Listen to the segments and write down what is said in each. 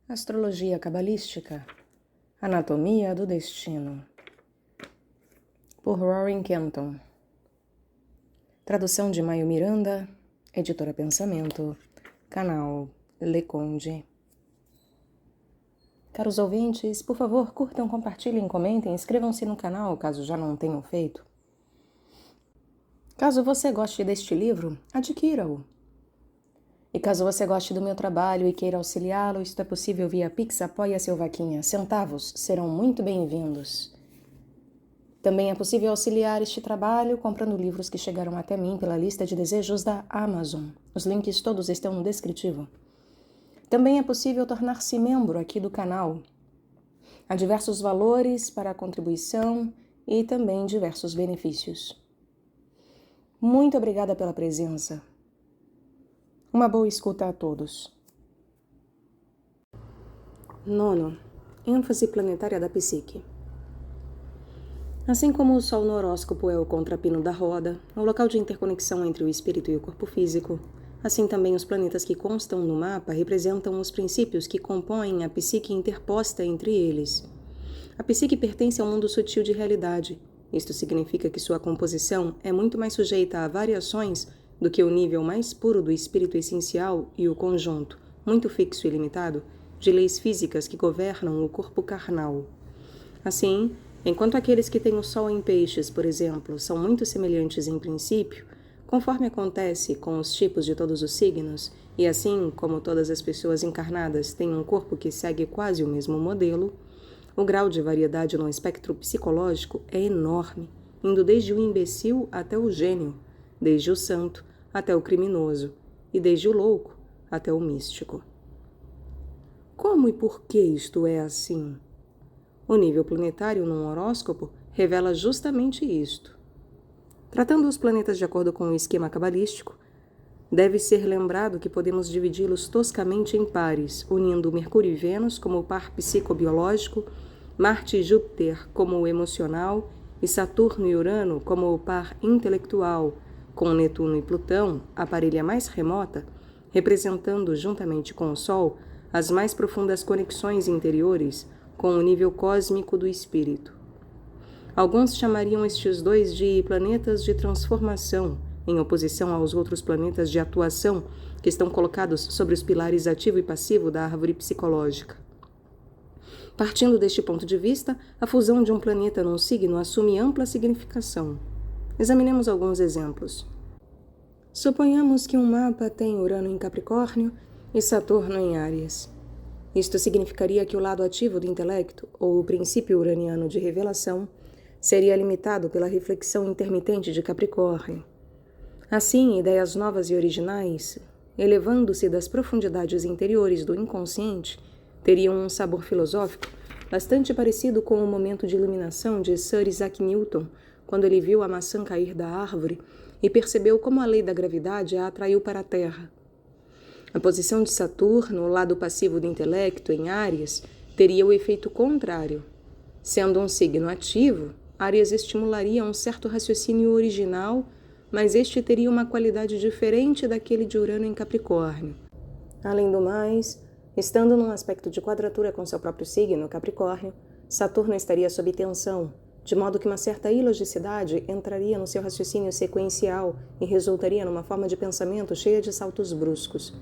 Astrologia cabalística, Anatomia do Destino, por Rory Kenton. Tradução de Maio Miranda, Editora Pensamento, canal Le Conde. Caros ouvintes, por favor, curtam, compartilhem, comentem, inscrevam-se no canal, caso já não tenham feito. Caso você goste deste livro, adquira-o. E caso você goste do meu trabalho e queira auxiliá-lo, isto é possível via Pix, Apoia-se ou Vaquinha. Centavos serão muito bem-vindos. Também é possível auxiliar este trabalho comprando livros que chegaram até mim pela lista de desejos da Amazon. Os links todos estão no descritivo. Também é possível tornar-se membro aqui do canal. Há diversos valores para a contribuição e também diversos benefícios. Muito obrigada pela presença. Uma boa escuta a todos. 9. ênfase planetária da psique. Assim como o Sol no horóscopo é o contrapino da roda, o local de interconexão entre o espírito e o corpo físico, assim também os planetas que constam no mapa representam os princípios que compõem a psique interposta entre eles. A psique pertence ao mundo sutil de realidade. Isto significa que sua composição é muito mais sujeita a variações do que o nível mais puro do espírito essencial e o conjunto, muito fixo e limitado, de leis físicas que governam o corpo carnal. Assim, enquanto aqueles que têm o Sol em Peixes, por exemplo, são muito semelhantes em princípio, conforme acontece com os tipos de todos os signos, e assim como todas as pessoas encarnadas têm um corpo que segue quase o mesmo modelo, o grau de variedade no espectro psicológico é enorme, indo desde o imbecil até o gênio, desde o santo até o criminoso, e desde o louco até o místico. Como e por que isto é assim? O nível planetário num horóscopo revela justamente isto. Tratando os planetas de acordo com o esquema cabalístico, deve ser lembrado que podemos dividi-los toscamente em pares, unindo Mercúrio e Vênus como o par psicobiológico, Marte e Júpiter como o emocional e Saturno e Urano como o par intelectual, com Netuno e Plutão, a parelha mais remota, representando, juntamente com o Sol, as mais profundas conexões interiores com o nível cósmico do espírito. Alguns chamariam estes dois de planetas de transformação, em oposição aos outros planetas de atuação que estão colocados sobre os pilares ativo e passivo da árvore psicológica. Partindo deste ponto de vista, a fusão de um planeta num signo assume ampla significação. Examinemos alguns exemplos. Suponhamos que um mapa tem Urano em Capricórnio e Saturno em Áries. Isto significaria que o lado ativo do intelecto, ou o princípio uraniano de revelação, seria limitado pela reflexão intermitente de Capricórnio. Assim, ideias novas e originais, elevando-se das profundidades interiores do inconsciente, teriam um sabor filosófico bastante parecido com o momento de iluminação de Sir Isaac Newton, quando ele viu a maçã cair da árvore e percebeu como a lei da gravidade a atraiu para a Terra. A posição de Saturno, o lado passivo do intelecto, em Áries, teria o efeito contrário. Sendo um signo ativo, Áries estimularia um certo raciocínio original, mas este teria uma qualidade diferente daquele de Urano em Capricórnio. Além do mais, estando num aspecto de quadratura com seu próprio signo, Capricórnio, Saturno estaria sob tensão, de modo que uma certa ilogicidade entraria no seu raciocínio sequencial e resultaria numa forma de pensamento cheia de saltos bruscos.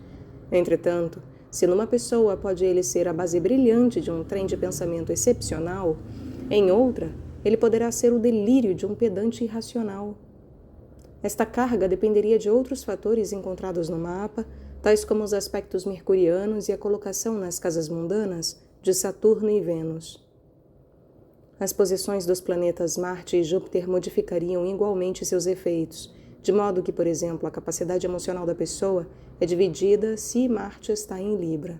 Entretanto, se numa pessoa pode ele ser a base brilhante de um trem de pensamento excepcional, em outra, ele poderá ser o delírio de um pedante irracional. Esta carga dependeria de outros fatores encontrados no mapa, tais como os aspectos mercurianos e a colocação nas casas mundanas de Saturno e Vênus. As posições dos planetas Marte e Júpiter modificariam igualmente seus efeitos, de modo que, por exemplo, a capacidade emocional da pessoa é dividida se Marte está em Libra.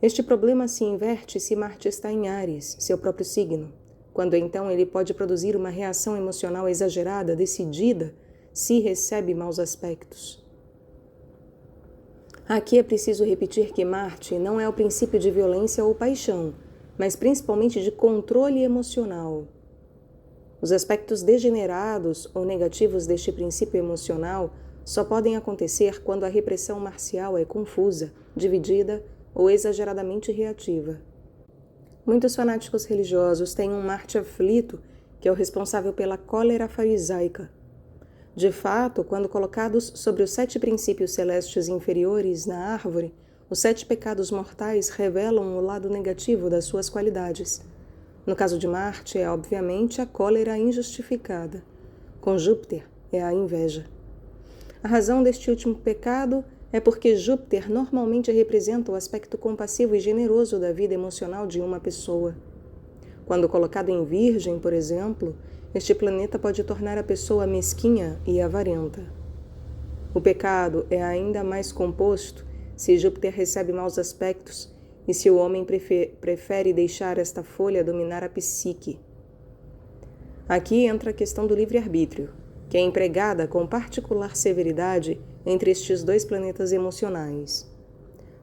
Este problema se inverte se Marte está em Áries, seu próprio signo, quando então ele pode produzir uma reação emocional exagerada, decidida, se recebe maus aspectos. Aqui é preciso repetir que Marte não é o princípio de violência ou paixão, mas principalmente de controle emocional. Os aspectos degenerados ou negativos deste princípio emocional só podem acontecer quando a repressão marcial é confusa, dividida ou exageradamente reativa. Muitos fanáticos religiosos têm um Marte aflito, que é o responsável pela cólera farisaica. De fato, quando colocados sobre os 7 princípios celestes inferiores na árvore, os 7 pecados mortais revelam o lado negativo das suas qualidades. No caso de Marte, é obviamente a cólera injustificada. Com Júpiter, é a inveja. A razão deste último pecado é porque Júpiter normalmente representa o aspecto compassivo e generoso da vida emocional de uma pessoa. Quando colocado em Virgem, por exemplo, este planeta pode tornar a pessoa mesquinha e avarenta. O pecado é ainda mais composto se Júpiter recebe maus aspectos e se o homem prefere deixar esta folha dominar a psique. Aqui entra a questão do livre-arbítrio, que é empregada com particular severidade entre estes 2 planetas emocionais.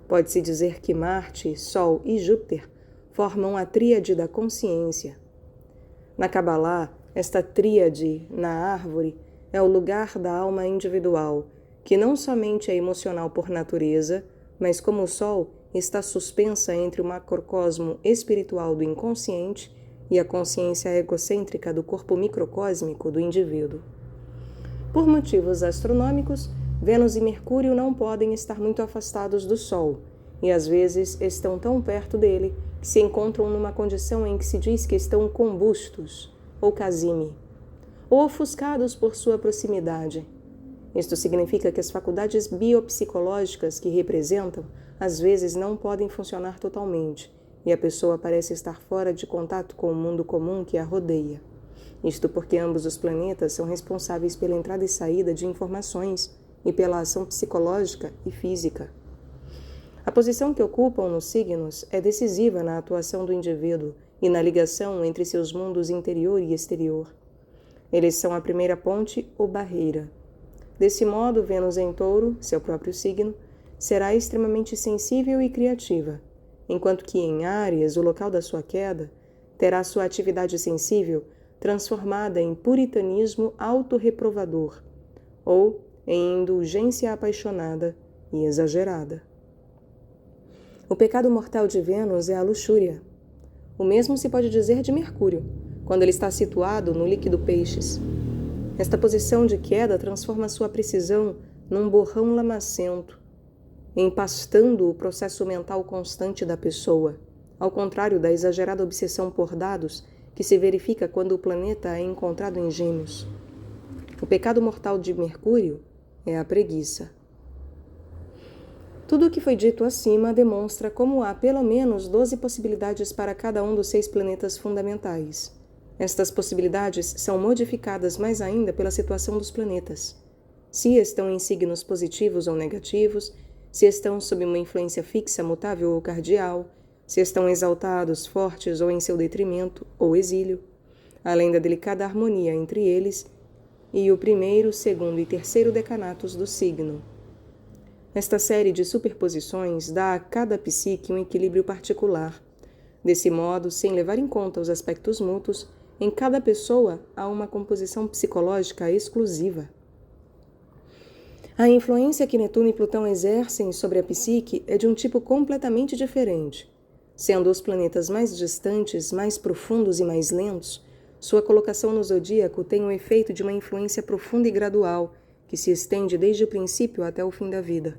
Pode-se dizer que Marte, Sol e Júpiter formam a tríade da consciência. Na Cabalá, esta tríade, na árvore, é o lugar da alma individual, que não somente é emocional por natureza, mas como o Sol está suspensa entre o macrocosmo espiritual do inconsciente e a consciência egocêntrica do corpo microcósmico do indivíduo. Por motivos astronômicos, Vênus e Mercúrio não podem estar muito afastados do Sol, e às vezes estão tão perto dele que se encontram numa condição em que se diz que estão combustos, ou casime, ou ofuscados por sua proximidade. Isto significa que as faculdades biopsicológicas que representam, às vezes não podem funcionar totalmente, e a pessoa parece estar fora de contato com o mundo comum que a rodeia. Isto porque ambos os planetas são responsáveis pela entrada e saída de informações e pela ação psicológica e física. A posição que ocupam nos signos é decisiva na atuação do indivíduo e na ligação entre seus mundos interior e exterior. Eles são a primeira ponte ou barreira. Desse modo, Vênus em Touro, seu próprio signo, será extremamente sensível e criativa, enquanto que em Áries, o local da sua queda, terá sua atividade sensível transformada em puritanismo autorreprovador ou em indulgência apaixonada e exagerada. O pecado mortal de Vênus é a luxúria. O mesmo se pode dizer de Mercúrio, quando ele está situado no líquido Peixes. Esta posição de queda transforma sua precisão num borrão lamacento, empastando o processo mental constante da pessoa, ao contrário da exagerada obsessão por dados que se verifica quando o planeta é encontrado em Gêmeos. O pecado mortal de Mercúrio é a preguiça. Tudo o que foi dito acima demonstra como há pelo menos 12 possibilidades para cada um dos 6 planetas fundamentais. Estas possibilidades são modificadas mais ainda pela situação dos planetas. Se estão em signos positivos ou negativos, se estão sob uma influência fixa, mutável ou cardial, se estão exaltados, fortes ou em seu detrimento ou exílio, além da delicada harmonia entre eles e o primeiro, segundo e terceiro decanatos do signo. Esta série de superposições dá a cada psique um equilíbrio particular. Desse modo, sem levar em conta os aspectos mútuos, em cada pessoa há uma composição psicológica exclusiva. A influência que Netuno e Plutão exercem sobre a psique é de um tipo completamente diferente. Sendo os planetas mais distantes, mais profundos e mais lentos, sua colocação no zodíaco tem o efeito de uma influência profunda e gradual, que se estende desde o princípio até o fim da vida.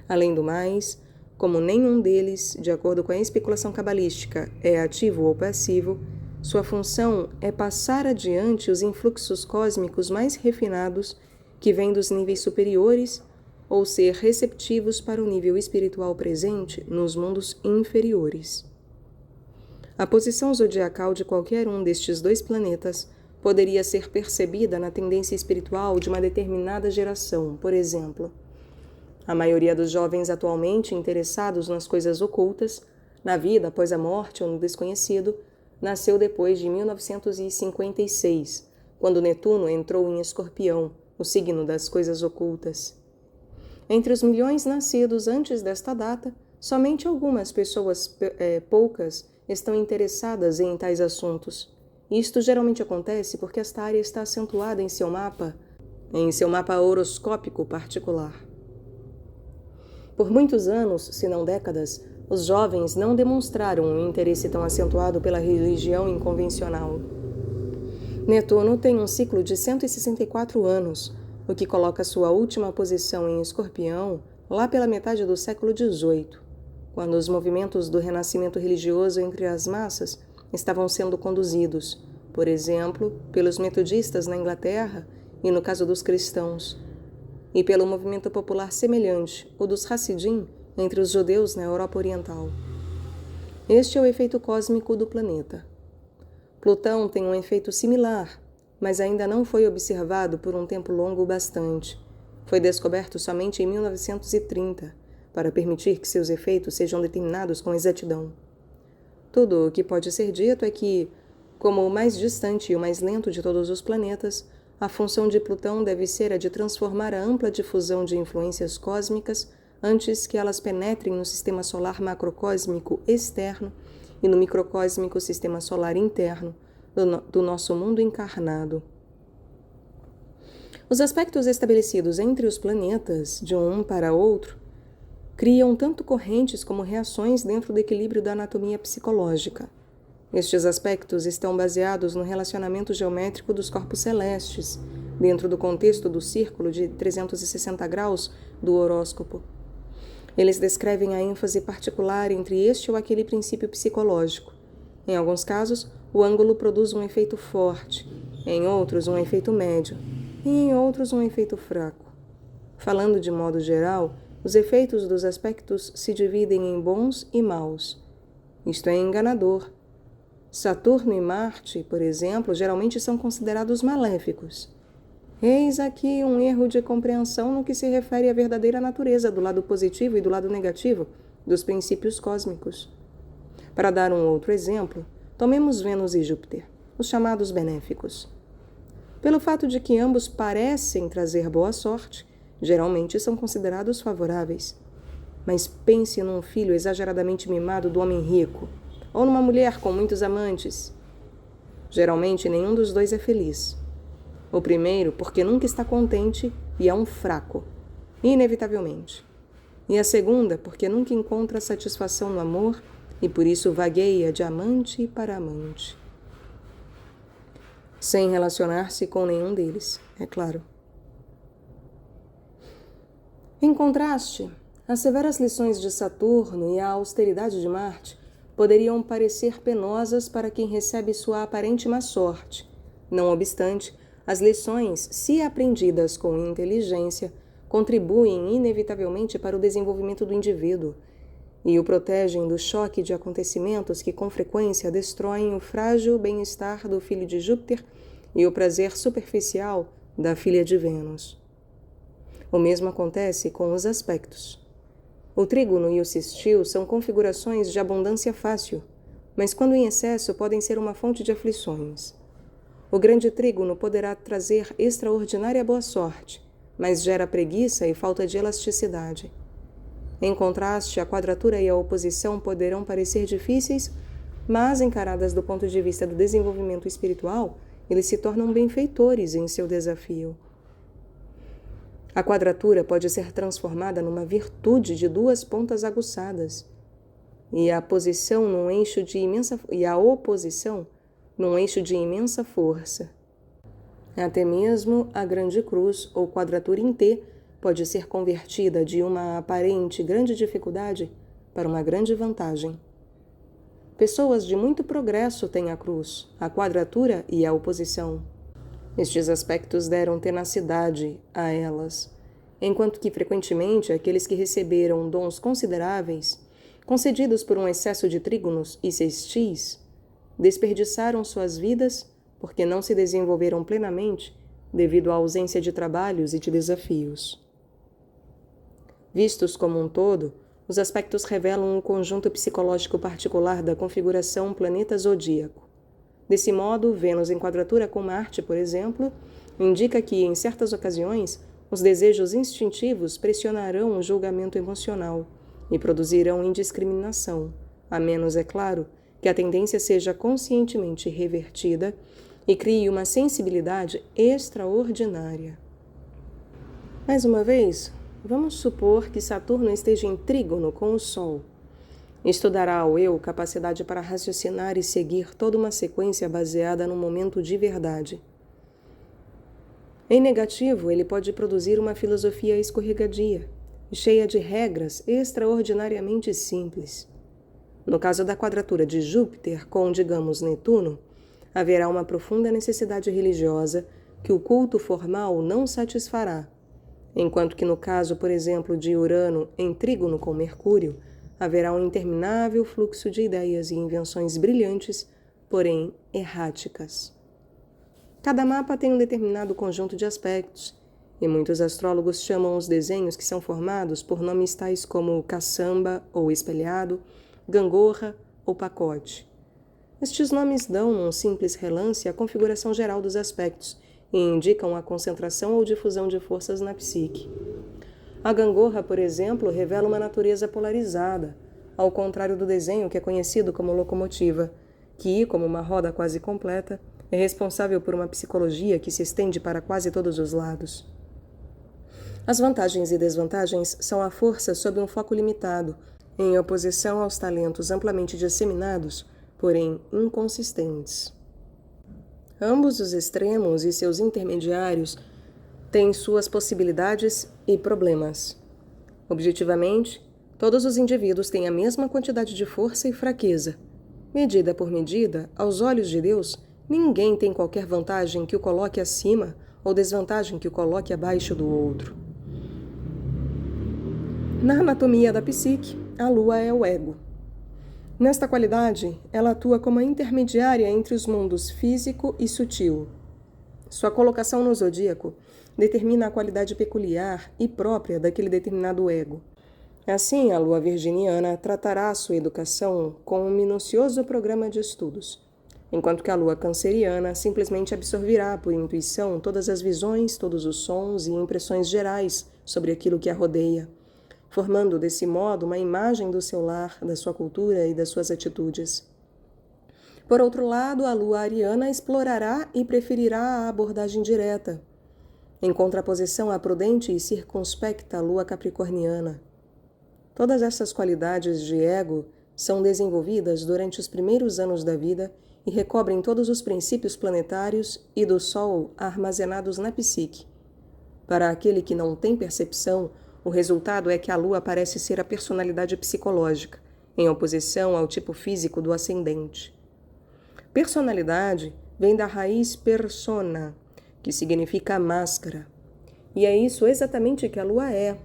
Além do mais, como nenhum deles, de acordo com a especulação cabalística, é ativo ou passivo, sua função é passar adiante os influxos cósmicos mais refinados que vêm dos níveis superiores ou ser receptivos para o nível espiritual presente nos mundos inferiores. A posição zodiacal de qualquer um destes 2 planetas poderia ser percebida na tendência espiritual de uma determinada geração. Por exemplo, a maioria dos jovens atualmente interessados nas coisas ocultas, na vida após a morte ou no desconhecido, nasceu depois de 1956, quando Netuno entrou em Escorpião, o signo das coisas ocultas. Entre os milhões nascidos antes desta data, somente algumas pessoas poucas estão interessadas em tais assuntos. Isto geralmente acontece porque esta área está acentuada em seu mapa horoscópico particular. Por muitos anos, se não décadas, os jovens não demonstraram um interesse tão acentuado pela religião inconvencional. Netuno tem um ciclo de 164 anos, o que coloca sua última posição em Escorpião lá pela metade do século XVIII, quando os movimentos do renascimento religioso entre as massas estavam sendo conduzidos, por exemplo, pelos metodistas na Inglaterra e no caso dos cristãos, e pelo movimento popular semelhante, o dos Hassidim, entre os judeus na Europa Oriental. Este é o efeito cósmico do planeta. Plutão tem um efeito similar, mas ainda não foi observado por um tempo longo bastante. Foi descoberto somente em 1930, para permitir que seus efeitos sejam determinados com exatidão. Tudo o que pode ser dito é que, como o mais distante e o mais lento de todos os planetas, a função de Plutão deve ser a de transformar a ampla difusão de influências cósmicas antes que elas penetrem no sistema solar macrocósmico externo e no microcósmico sistema solar interno do nosso mundo encarnado. Os aspectos estabelecidos entre os planetas, de um para outro, criam tanto correntes como reações dentro do equilíbrio da anatomia psicológica. Estes aspectos estão baseados no relacionamento geométrico dos corpos celestes, dentro do contexto do círculo de 360 graus do horóscopo. Eles descrevem a ênfase particular entre este ou aquele princípio psicológico. Em alguns casos, o ângulo produz um efeito forte, em outros um efeito médio, e em outros um efeito fraco. Falando de modo geral, os efeitos dos aspectos se dividem em bons e maus. Isto é enganador. Saturno e Marte, por exemplo, geralmente são considerados maléficos. Eis aqui um erro de compreensão no que se refere à verdadeira natureza do lado positivo e do lado negativo dos princípios cósmicos. Para dar um outro exemplo, tomemos Vênus e Júpiter, os chamados benéficos. Pelo fato de que ambos parecem trazer boa sorte, geralmente são considerados favoráveis. Mas pense num filho exageradamente mimado do homem rico, ou numa mulher com muitos amantes. Geralmente nenhum dos dois é feliz. O primeiro porque nunca está contente e é um fraco, inevitavelmente. E a segunda porque nunca encontra satisfação no amor e por isso vagueia de amante para amante. Sem relacionar-se com nenhum deles, é claro. Em contraste, as severas lições de Saturno e a austeridade de Marte poderiam parecer penosas para quem recebe sua aparente má sorte. Não obstante, as lições, se aprendidas com inteligência, contribuem inevitavelmente para o desenvolvimento do indivíduo e o protegem do choque de acontecimentos que com frequência destroem o frágil bem-estar do filho de Júpiter e o prazer superficial da filha de Vênus. O mesmo acontece com os aspectos. O trígono e o sextil são configurações de abundância fácil, mas quando em excesso podem ser uma fonte de aflições. O grande trígono poderá trazer extraordinária boa sorte, mas gera preguiça e falta de elasticidade. Em contraste, a quadratura e a oposição poderão parecer difíceis, mas encaradas do ponto de vista do desenvolvimento espiritual, eles se tornam benfeitores em seu desafio. A quadratura pode ser transformada numa virtude de duas pontas aguçadas, e a oposição num eixo de imensa força. Até mesmo a grande cruz ou quadratura em T pode ser convertida de uma aparente grande dificuldade para uma grande vantagem. Pessoas de muito progresso têm a cruz, a quadratura e a oposição. Estes aspectos deram tenacidade a elas, enquanto que frequentemente aqueles que receberam dons consideráveis, concedidos por um excesso de trígonos e sextis, desperdiçaram suas vidas porque não se desenvolveram plenamente devido à ausência de trabalhos e de desafios. Vistos como um todo, os aspectos revelam um conjunto psicológico particular da configuração planeta zodíaco. Desse modo, Vênus em quadratura com Marte, por exemplo, indica que, em certas ocasiões, os desejos instintivos pressionarão o julgamento emocional e produzirão indiscriminação, a menos, é claro, que a tendência seja conscientemente revertida e crie uma sensibilidade extraordinária. Mais uma vez, Vamos supor que Saturno esteja em trígono com o Sol. Isto dará ao eu capacidade para raciocinar e seguir toda uma sequência baseada no momento de verdade. Em negativo, ele pode produzir uma filosofia escorregadia, cheia de regras extraordinariamente simples. No caso da quadratura de Júpiter com, digamos, Netuno, haverá uma profunda necessidade religiosa que o culto formal não satisfará, enquanto que no caso, por exemplo, de Urano em trígono com Mercúrio, haverá um interminável fluxo de ideias e invenções brilhantes, porém erráticas. Cada mapa tem um determinado conjunto de aspectos, e muitos astrólogos chamam os desenhos que são formados por nomes tais como caçamba ou espelhado, gangorra ou pacote. Estes nomes dão, num simples relance, a configuração geral dos aspectos e indicam a concentração ou difusão de forças na psique. A gangorra, por exemplo, revela uma natureza polarizada, ao contrário do desenho que é conhecido como locomotiva, que, como uma roda quase completa, é responsável por uma psicologia que se estende para quase todos os lados. As vantagens e desvantagens são a força sob um foco limitado, em oposição aos talentos amplamente disseminados, porém inconsistentes. Ambos os extremos e seus intermediários têm suas possibilidades e problemas. Objetivamente, todos os indivíduos têm a mesma quantidade de força e fraqueza. Medida por medida, aos olhos de Deus, ninguém tem qualquer vantagem que o coloque acima ou desvantagem que o coloque abaixo do outro. Na anatomia da psique, a Lua é o ego. Nesta qualidade, ela atua como a intermediária entre os mundos físico e sutil. Sua colocação no zodíaco determina a qualidade peculiar e própria daquele determinado ego. Assim, a Lua virginiana tratará a sua educação com um minucioso programa de estudos, enquanto que a Lua canceriana simplesmente absorverá por intuição todas as visões, todos os sons e impressões gerais sobre aquilo que a rodeia, formando desse modo uma imagem do seu lar, da sua cultura e das suas atitudes. Por outro lado, a Lua ariana explorará e preferirá a abordagem direta, em contraposição à prudente e circunspecta Lua capricorniana. Todas essas qualidades de ego são desenvolvidas durante os primeiros anos da vida e recobrem todos os princípios planetários e do Sol armazenados na psique. Para aquele que não tem percepção, o resultado é que a Lua parece ser a personalidade psicológica, em oposição ao tipo físico do ascendente. Personalidade vem da raiz persona, que significa máscara. E é isso exatamente que a Lua é,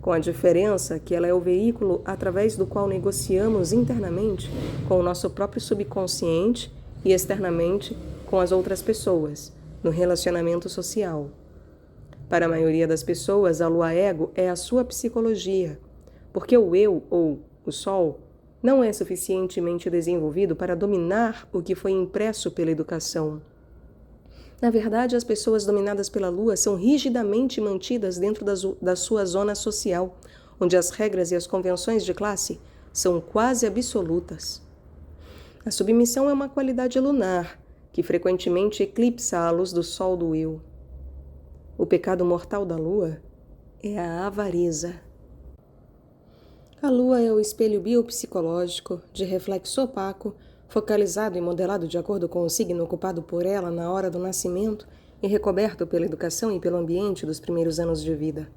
com a diferença que ela é o veículo através do qual negociamos internamente com o nosso próprio subconsciente e externamente com as outras pessoas, no relacionamento social. Para a maioria das pessoas, a Lua ego é a sua psicologia, porque o eu, ou o Sol, não é suficientemente desenvolvido para dominar o que foi impresso pela educação. Na verdade, as pessoas dominadas pela Lua são rigidamente mantidas dentro da sua zona social, onde as regras e as convenções de classe são quase absolutas. A submissão é uma qualidade lunar, que frequentemente eclipsa a luz do Sol do eu. O pecado mortal da Lua é a avareza. A Lua é o espelho biopsicológico, de reflexo opaco, focalizado e modelado de acordo com o signo ocupado por ela na hora do nascimento e recoberto pela educação e pelo ambiente dos primeiros anos de vida.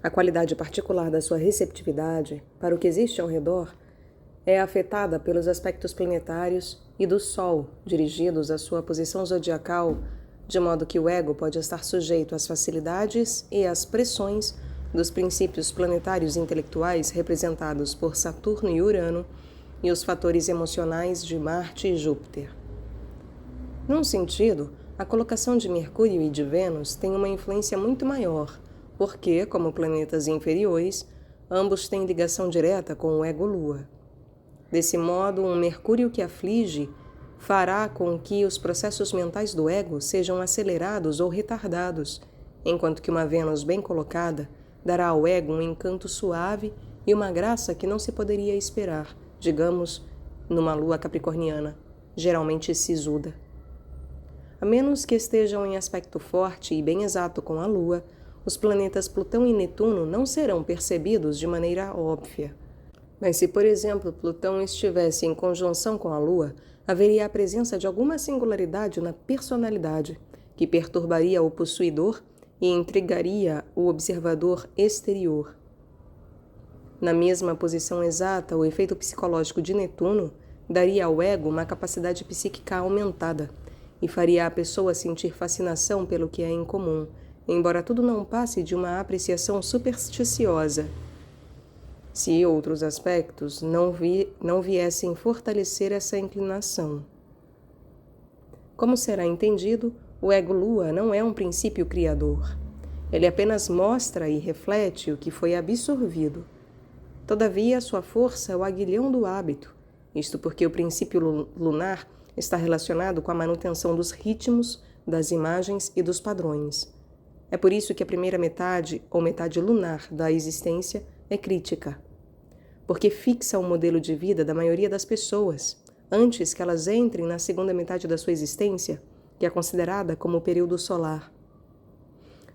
A qualidade particular da sua receptividade para o que existe ao redor é afetada pelos aspectos planetários e do Sol, dirigidos à sua posição zodiacal, de modo que o ego pode estar sujeito às facilidades e às pressões dos princípios planetários intelectuais representados por Saturno e Urano e os fatores emocionais de Marte e Júpiter. Num sentido, a colocação de Mercúrio e de Vênus tem uma influência muito maior, porque, como planetas inferiores, ambos têm ligação direta com o ego-lua. Desse modo, um Mercúrio que aflige fará com que os processos mentais do ego sejam acelerados ou retardados, enquanto que uma Vênus bem colocada dará ao ego um encanto suave e uma graça que não se poderia esperar, digamos, numa Lua capricorniana, geralmente sisuda. A menos que estejam em aspecto forte e bem exato com a Lua, os planetas Plutão e Netuno não serão percebidos de maneira óbvia. Mas se, por exemplo, Plutão estivesse em conjunção com a Lua, haveria a presença de alguma singularidade na personalidade, que perturbaria o possuidor e intrigaria o observador exterior. Na mesma posição exata, o efeito psicológico de Netuno daria ao ego uma capacidade psíquica aumentada e faria a pessoa sentir fascinação pelo que é incomum, embora tudo não passe de uma apreciação supersticiosa, se outros aspectos não viessem fortalecer essa inclinação. Como será entendido, o ego-lua não é um princípio criador. Ele apenas mostra e reflete o que foi absorvido. Todavia, sua força é o aguilhão do hábito, isto porque o princípio lunar está relacionado com a manutenção dos ritmos, das imagens e dos padrões. É por isso que a primeira metade, ou metade lunar, da existência é crítica, porque fixa o modelo de vida da maioria das pessoas, antes que elas entrem na segunda metade da sua existência, que é considerada como o período solar.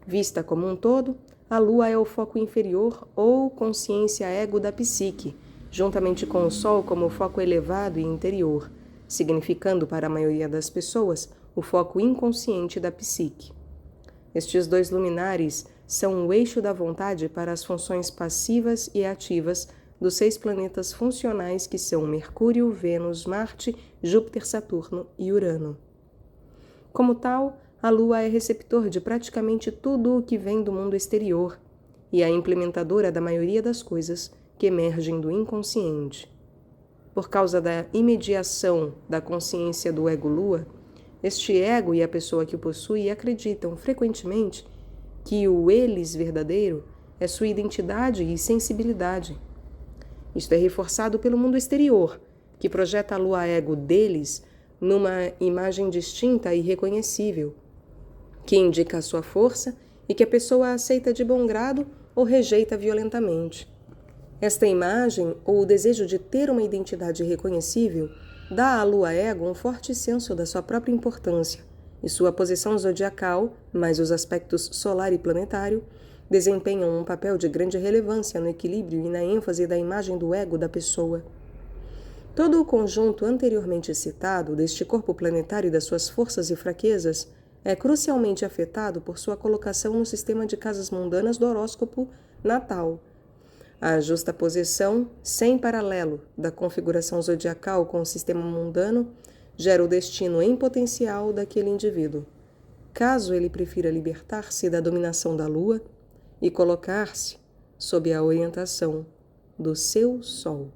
Vista como um todo, a Lua é o foco inferior ou consciência ego da psique, juntamente com o Sol como o foco elevado e interior, significando para a maioria das pessoas o foco inconsciente da psique. Estes dois luminares são o eixo da vontade para as funções passivas e ativas dos 6 planetas funcionais que são Mercúrio, Vênus, Marte, Júpiter, Saturno e Urano. Como tal, a Lua é receptor de praticamente tudo o que vem do mundo exterior e a implementadora da maioria das coisas que emergem do inconsciente. Por causa da imediação da consciência do ego-lua, este ego e a pessoa que o possui acreditam frequentemente que o eles verdadeiro é sua identidade e sensibilidade. Isto é reforçado pelo mundo exterior, que projeta a lua-ego deles numa imagem distinta e reconhecível, que indica a sua força e que a pessoa aceita de bom grado ou rejeita violentamente. Esta imagem, ou o desejo de ter uma identidade reconhecível, dá à lua-ego um forte senso da sua própria importância, e sua posição zodiacal, mais os aspectos solar e planetário, desempenham um papel de grande relevância no equilíbrio e na ênfase da imagem do ego da pessoa. Todo o conjunto anteriormente citado deste corpo planetário e das suas forças e fraquezas é crucialmente afetado por sua colocação no sistema de casas mundanas do horóscopo natal. A justaposição sem paralelo da configuração zodiacal com o sistema mundano gera o destino em potencial daquele indivíduo, caso ele prefira libertar-se da dominação da Lua e colocar-se sob a orientação do seu Sol.